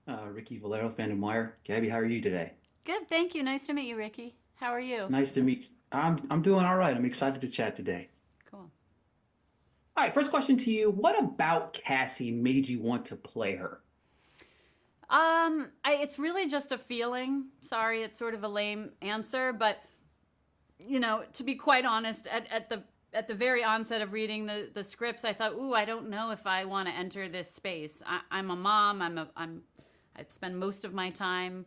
Ricky Valero, FandomWire. Gabby, how are you today? Good, thank you. Nice to meet you, Ricky. How are you? Nice to meet you. I'm doing all right. I'm excited to chat today. Cool. All right, first question to you. What about Cassie made you want to play her? It's really just a feeling. Sorry, it's sort of a lame answer, but to be quite honest, at the very onset of reading the scripts, I thought, ooh, I don't know if I want to enter this space. I'm a mom. I spend most of my time,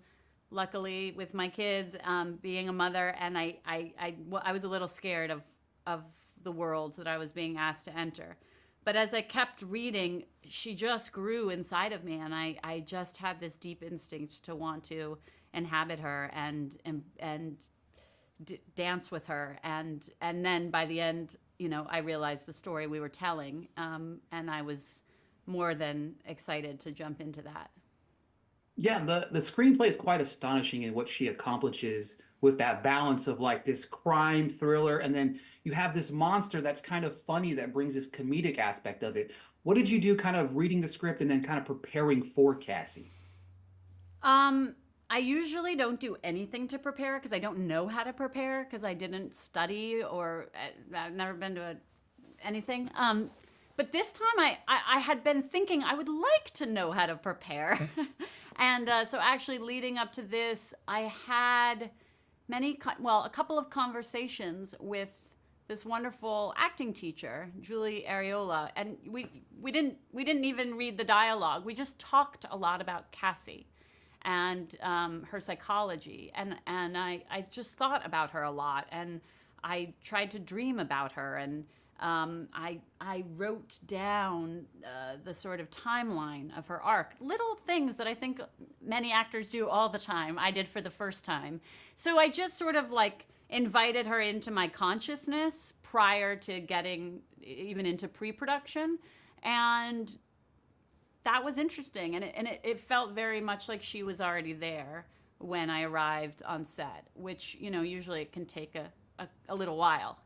luckily, with my kids, being a mother, and I was a little scared of the world that I was being asked to enter. But as I kept reading, she just grew inside of me, and I just had this deep instinct to want to inhabit her and dance with her, and then by the end, I realized the story we were telling, and I was more than excited to jump into that. Yeah, the screenplay is quite astonishing in what she accomplishes with that balance of like this crime thriller, and then you have this monster that's kind of funny that brings this comedic aspect of it. What did you do kind of reading the script and then kind of preparing for Cassie? Um, I usually don't do anything to prepare because I don't know how to prepare because I didn't study or I've never been to anything. But this time I had been thinking I would like to know how to prepare. And so actually leading up to this, I had a couple of conversations with this wonderful acting teacher, Julie Areola, and we didn't even read the dialogue. We just talked a lot about Cassie and her psychology, and I just thought about her a lot, and I tried to dream about her, and I wrote down the sort of timeline of her arc, little things that I think many actors do all the time. I did for the first time, so I just sort of like invited her into my consciousness prior to getting even into pre-production, and that was interesting, and it felt very much like she was already there when I arrived on set, which usually it can take a little while.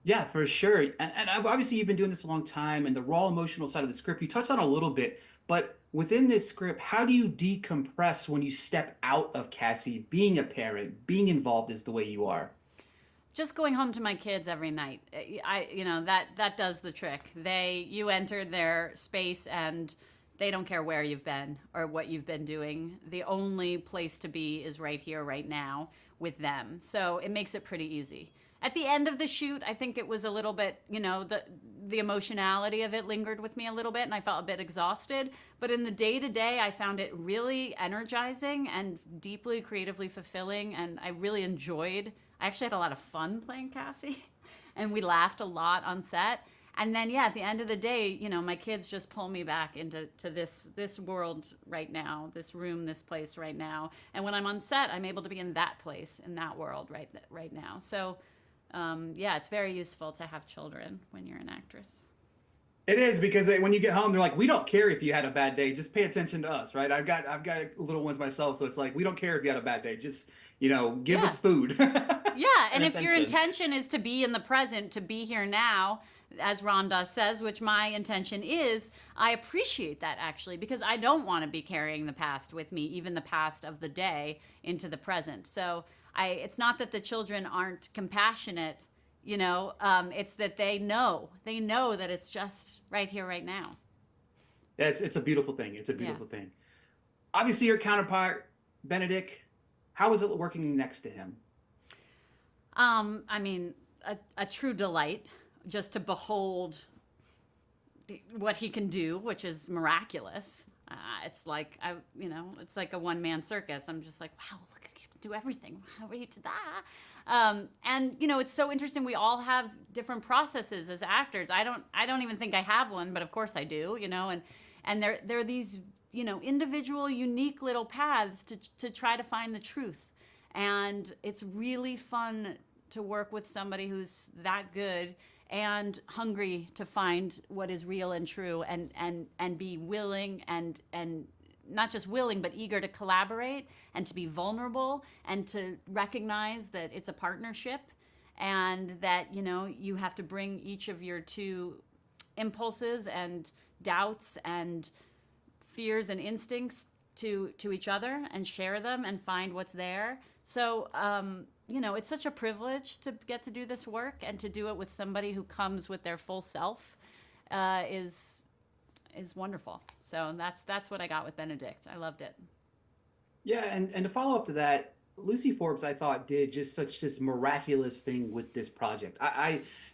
Yeah, for sure. And obviously, you've been doing this a long time, and the raw emotional side of the script you touched on a little bit. But within this script, how do you decompress when you step out of Cassie, being a parent, being involved as the way you are? Just going home to my kids every night, that does the trick. You enter their space, and they don't care where you've been or what you've been doing. The only place to be is right here, right now, with them. So it makes it pretty easy. At the end of the shoot, I think it was a little bit, the emotionality of it lingered with me a little bit, and I felt a bit exhausted. But in the day to day, I found it really energizing and deeply creatively fulfilling, and I really enjoyed. I actually had a lot of fun playing Cassie, and we laughed a lot on set. And then, yeah, at the end of the day, my kids just pull me back into this world right now, this room, this place right now. And when I'm on set, I'm able to be in that place, in that world right now. So, yeah, it's very useful to have children when you're an actress. It is because when you get home, they're like, "We don't care if you had a bad day. Just pay attention to us, right?" I've got little ones myself, so it's like we don't care if you had a bad day. Just give Yeah. us food Yeah, and and if your attention. intention is to be in the present, to be here now, as Ram Dass says, which my intention is, I appreciate that actually because I don't want to be carrying the past with me, even the past of the day, into the present. So it's not that the children aren't compassionate, it's that they know that it's just right here, right now. Yeah, it's a beautiful thing. It's a Yeah. beautiful thing. Obviously, your counterpart, Benedict, how is it working next to him? I mean, a true delight just to behold what he can do, which is miraculous. It's like it's like a one man circus. I'm just like, wow, look, he can do everything. Wait to that. And it's so interesting. We all have different processes as actors. I don't even think I have one, but of course I do. And there are these individual, unique little paths to try to find the truth. And it's really fun to work with somebody who's that good and hungry to find what is real and true, and be willing and not just willing but eager to collaborate and to be vulnerable and to recognize that it's a partnership, and that you have to bring each of your two impulses and doubts and fears and instincts to each other and share them and find what's there. So, you know, it's such a privilege to get to do this work, and to do it with somebody who comes with their full self is wonderful. So that's what I got with Benedict. I loved it. Yeah, and to follow up to that, Lucy Forbes, I thought, did just such this miraculous thing with this project.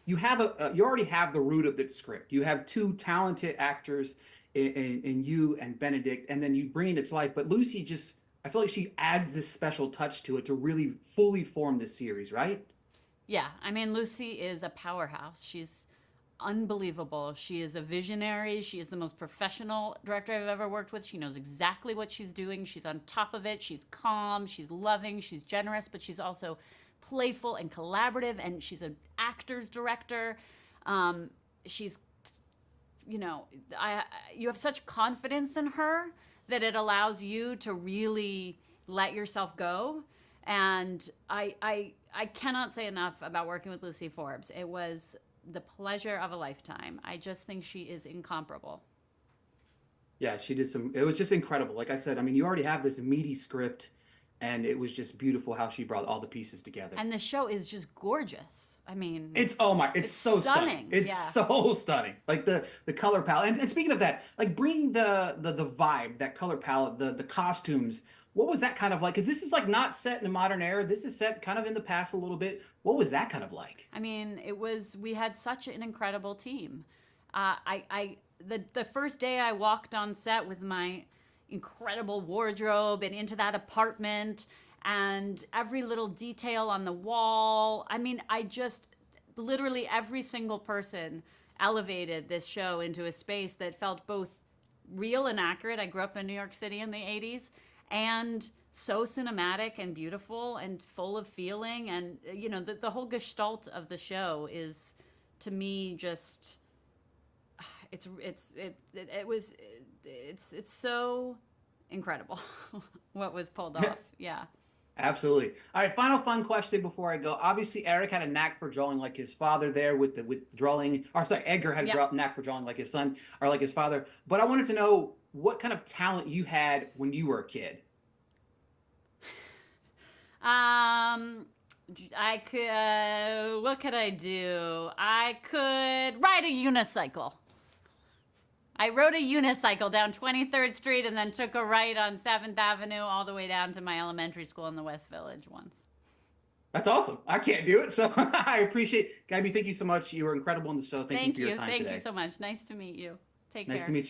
You have you already have the root of the script. You have two talented actors in you and Benedict, and then you bring it to life. But Lucy just, I feel like she adds this special touch to it to really fully form this series, right? Yeah, I mean, Lucy is a powerhouse. She's unbelievable. She is a visionary. She is the most professional director I've ever worked with. She knows exactly what she's doing. She's on top of it. She's calm. She's loving. She's generous, but she's also playful and collaborative. And she's an actor's director. She's, you know, you have such confidence in her that it allows you to really let yourself go. And I cannot say enough about working with Lucy Forbes. It was the pleasure of a lifetime. I just think she is incomparable. Yeah, she did it was just incredible. Like I said, I mean, you already have this meaty script, and it was just beautiful how she brought all the pieces together. And the show is just gorgeous. I mean, it's so stunning. It's so stunning. Like the color palette. And speaking of that, like bringing the vibe, that color palette, the costumes, what was that kind of like? Because this is like not set in a modern era. This is set kind of in the past a little bit. What was that kind of like? I mean, we had such an incredible team. The first day I walked on set with my incredible wardrobe and into that apartment and every little detail on the wall. I mean, literally every single person elevated this show into a space that felt both real and accurate. I grew up in New York City in the 80s. And so cinematic and beautiful and full of feeling. And, you know, the whole gestalt of the show is, to me, just, it's so incredible what was pulled off. Yeah. Absolutely. All right, final fun question before I go. Obviously, Eric had a knack for drawing like his father there with drawing, or sorry, Edgar had a knack for drawing like his son or like his father. But I wanted to know what kind of talent you had when you were a kid. I could, what could I do? I could ride a unicycle. I rode a unicycle down 23rd Street and then took a right on 7th Avenue all the way down to my elementary school in the West Village once. That's awesome. I can't do it, so I appreciate. Gaby, thank you so much. You were incredible on the show. Thank you for your time today. Thank you so much. Nice to meet you. Take care. Nice to meet you.